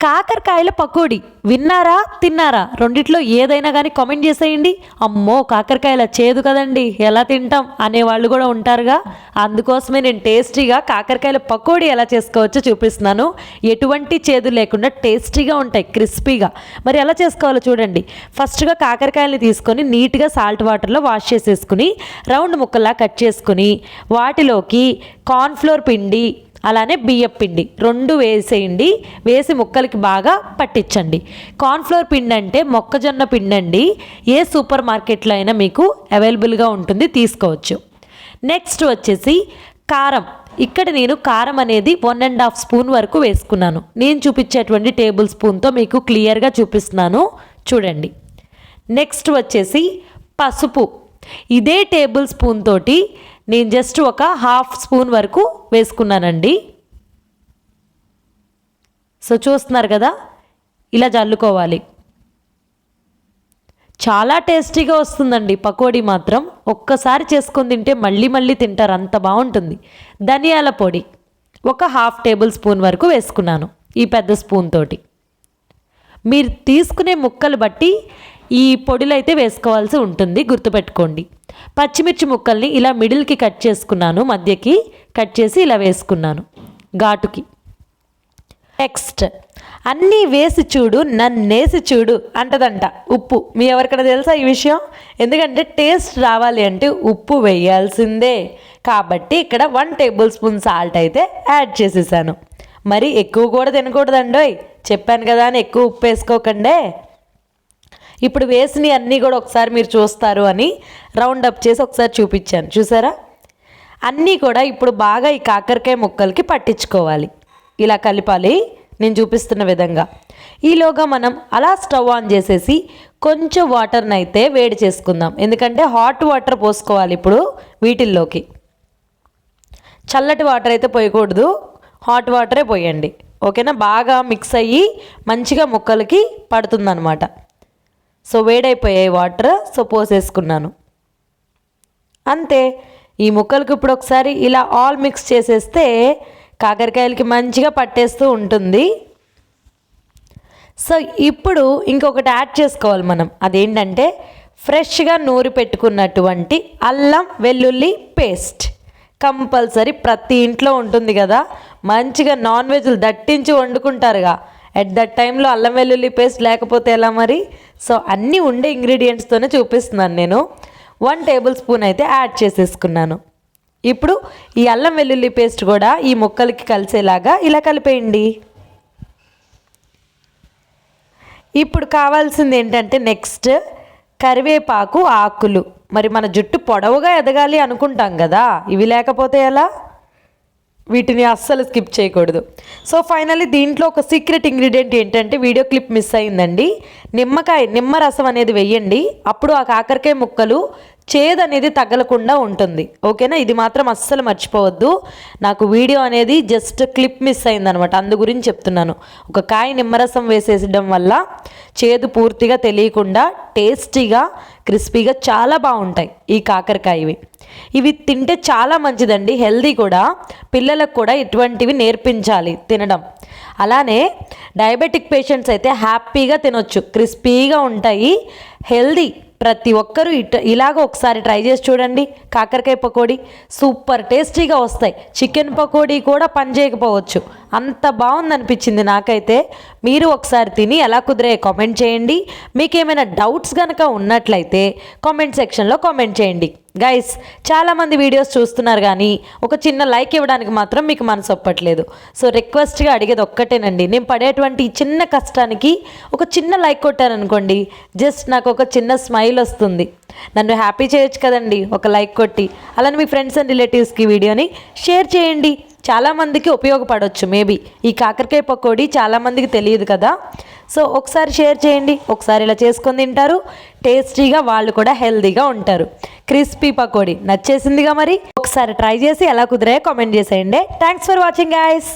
కాకరకాయల పకోడీ విన్నారా తిన్నారా రెండిట్లో ఏదైనా కానీ కామెంట్ చేసేయండి. అమ్మో కాకరకాయల చేదు కదండి ఎలా తింటాం అనేవాళ్ళు కూడా ఉంటారుగా. అందుకోసమే నేను టేస్టీగా కాకరకాయల పకోడీ ఎలా చేసుకోవచ్చో చూపిస్తున్నాను. ఎటువంటి చేదు లేకుండా టేస్టీగా ఉంటాయి, క్రిస్పీగా. మరి ఎలా చేసుకోవాలో చూడండి. ఫస్ట్గా కాకరకాయలని తీసుకొని నీట్గా సాల్ట్ వాటర్లో వాష్ చేసేసుకుని రౌండ్ ముక్కల్లా కట్ చేసుకుని వాటిలోకి కార్న్ఫ్లోర్ పిండి అలానే బియ్యం పిండి రెండు వేసేయండి. వేసి ముక్కలకి బాగా పట్టించండి. కార్న్ఫ్లోర్ పిండి అంటే మొక్కజొన్న పిండి అండి. ఏ సూపర్ మార్కెట్లో అయినా మీకు అవైలబుల్గా ఉంటుంది, తీసుకోవచ్చు. నెక్స్ట్ వచ్చేసి కారం. ఇక్కడ నేను కారం అనేది 1.5 స్పూన్ వరకు వేసుకున్నాను. నేను చూపించేటువంటి టేబుల్ స్పూన్తో మీకు క్లియర్గా చూపిస్తున్నాను చూడండి. నెక్స్ట్ వచ్చేసి పసుపు. ఇదే టేబుల్ స్పూన్ తోటి నేను జస్ట్ ఒక 1/2 స్పూన్ వరకు వేసుకున్నానండి. సో చూస్తున్నారు కదా, ఇలా జల్లుకోవాలి. చాలా టేస్టీగా వస్తుందండి పకోడీ మాత్రం. ఒక్కసారి చేసుకొని తింటే మళ్ళీ మళ్ళీ తింటారు, అంత బాగుంటుంది. ధనియాల పొడి ఒక 1/2 టేబుల్ స్పూన్ వరకు వేసుకున్నాను ఈ పెద్ద స్పూన్ తోటి. మీరు తీసుకునే ముక్కలు బట్టి ఈ పొడిలో అయితే వేసుకోవాల్సి ఉంటుంది, గుర్తుపెట్టుకోండి. పచ్చిమిర్చి ముక్కల్ని ఇలా మిడిల్కి కట్ చేసుకున్నాను, మధ్యకి కట్ చేసి ఇలా వేసుకున్నాను ఘాటుకి. నెక్స్ట్ అన్నీ వేసి చూడు నన్నేసి చూడు అంటదంట ఉప్పు. మీ ఎవరికైనా తెలుసా ఈ విషయం? ఎందుకంటే టేస్ట్ రావాలి అంటే ఉప్పు వేయాల్సిందే. కాబట్టి ఇక్కడ 1 టేబుల్ స్పూన్ సాల్ట్ అయితే యాడ్ చేసేసాను. మరి ఎక్కువ కూడా తినకూడదండోయ్, చెప్పాను కదా అని ఎక్కువ ఉప్పు వేసుకోకండే. ఇప్పుడు వేసినవి అన్నీ కూడా ఒకసారి మీరు చూస్తారు అని రౌండ్ అప్ చేసి ఒకసారి చూపించాను, చూసారా? అన్నీ కూడా ఇప్పుడు బాగా ఈ కాకరకాయ ముక్కలకి పట్టించుకోవాలి. ఇలా కలిపాలి నేను చూపిస్తున్న విధంగా. ఈలోగా మనం అలా స్టవ్ ఆన్ చేసేసి కొంచెం వాటర్ని అయితే వేడి చేసుకుందాం. ఎందుకంటే హాట్ వాటర్ పోసుకోవాలి ఇప్పుడు వీటిల్లోకి. చల్లటి వాటర్ అయితే పోయకూడదు, హాట్ వాటరే పోయండి, ఓకేనా? బాగా మిక్స్ అయ్యి మంచిగా ముక్కలకి పడుతుందన్నమాట. సో వేడైపోయాయి వాటర్, సో పోసేసుకున్నాను అంతే. ఈ ముక్కలకి ఇప్పుడు ఒకసారి ఇలా ఆల్ మిక్స్ చేసేస్తే కాకరకాయలకి మంచిగా పట్టేస్తూ ఉంటుంది. సో ఇప్పుడు ఇంకొకటి యాడ్ చేసుకోవాలి మనం. అదేంటంటే ఫ్రెష్గా నూరి పెట్టుకున్నటువంటి అల్లం వెల్లుల్లి పేస్ట్. కంపల్సరీ ప్రతి ఇంట్లో ఉంటుంది కదా, మంచిగా నాన్ వెజ్లు దట్టించి వండుకుంటారుగా. ఎట్ దట్ టైంలో అల్లం వెల్లుల్లి పేస్ట్ లేకపోతే ఎలా మరి? సో అన్నీ ఉండే ఇంగ్రీడియంట్స్తోనే చూపిస్తున్నాను నేను. 1 టేబుల్ స్పూన్ అయితే యాడ్ చేసేసుకున్నాను. ఇప్పుడు ఈ అల్లం వెల్లుల్లి పేస్ట్ కూడా ఈ ముక్కలకి కలిసేలాగా ఇలా కలిపేయండి. ఇప్పుడు కావాల్సింది ఏంటంటే నెక్స్ట్ కరివేపాకు ఆకులు. మరి మన జుట్టు పొడవుగా ఎదగాలి అనుకుంటాం కదా, ఇవి లేకపోతే ఎలా? వీటిని అస్సలు స్కిప్ చేయకూడదు. సో ఫైనల్లీ దీంట్లో ఒక సీక్రెట్ ఇంగ్రీడియంట్ ఏంటంటే వీడియో క్లిప్ మిస్ అయిందండి. నిమ్మ రసం అనేది వెయ్యండి. అప్పుడు ఆ కాకరకాయ ముక్కలు చేదు అనేది తగలకుండా ఉంటుంది, ఓకేనా? ఇది మాత్రం అస్సలు మర్చిపోవద్దు. నాకు వీడియో అనేది జస్ట్ క్లిప్ మిస్ అయిందనమాట, అందు గురించి చెప్తున్నాను. ఒక కాయ నిమ్మరసం వేసేయడం వల్ల చేదు పూర్తిగా తెలియకుండా టేస్టీగా క్రిస్పీగా చాలా బాగుంటాయి ఈ కాకరకాయవి. ఇవి తింటే చాలా మంచిదండి, హెల్దీ కూడా. పిల్లలకు కూడా ఇటువంటివి నేర్పించాలి తినడం. అలానే డయాబెటిక్ పేషెంట్స్ అయితే హ్యాపీగా తినొచ్చు, క్రిస్పీగా ఉంటాయి, హెల్దీ. ప్రతి ఒక్కరూ ఇలాగ ఒకసారి ట్రై చేసి చూడండి. కాకరకాయ పకోడీ సూపర్ టేస్టీగా వస్తాయి. చికెన్ పకోడీ కూడా పనిచేయకపోవచ్చు, అంత బాగుందనిపించింది నాకైతే. మీరు ఒకసారి తిని ఎలా కుదిరే కామెంట్ చేయండి. మీకు ఏమైనా డౌట్స్ కనుక ఉన్నట్లయితే కామెంట్ సెక్షన్లో కామెంట్ చేయండి. గైస్ చాలామంది వీడియోస్ చూస్తున్నారు కానీ ఒక చిన్న లైక్ ఇవ్వడానికి మాత్రం మీకు మనసు ఒప్పట్లేదు. సో రిక్వెస్ట్గా అడిగేది ఒక్కటేనండి, నేను పడేటువంటి చిన్న కష్టానికి ఒక చిన్న లైక్ కొట్టారనుకోండి, జస్ట్ నాకు ఒక చిన్న స్మైల్ వస్తుంది. నన్ను హ్యాపీ చేయొచ్చు కదండి ఒక లైక్ కొట్టి. అలానే మీ ఫ్రెండ్స్ అండ్ రిలేటివ్స్కి వీడియోని షేర్ చేయండి, చాలామందికి ఉపయోగపడవచ్చు. మేబీ ఈ కాకరకాయ పకోడీ చాలామందికి తెలియదు కదా. సో ఒకసారి షేర్ చేయండి, ఒకసారి ఇలా చేసుకొని తింటారు, టేస్టీగా వాళ్ళు కూడా హెల్తీగా ఉంటారు. క్రిస్పీ పకోడీ నచ్చేసిందిగా మరి? ఒకసారి ట్రై చేసి ఎలా కుదిరాయో కామెంట్ చేసేయండి. Thanks for watching guys.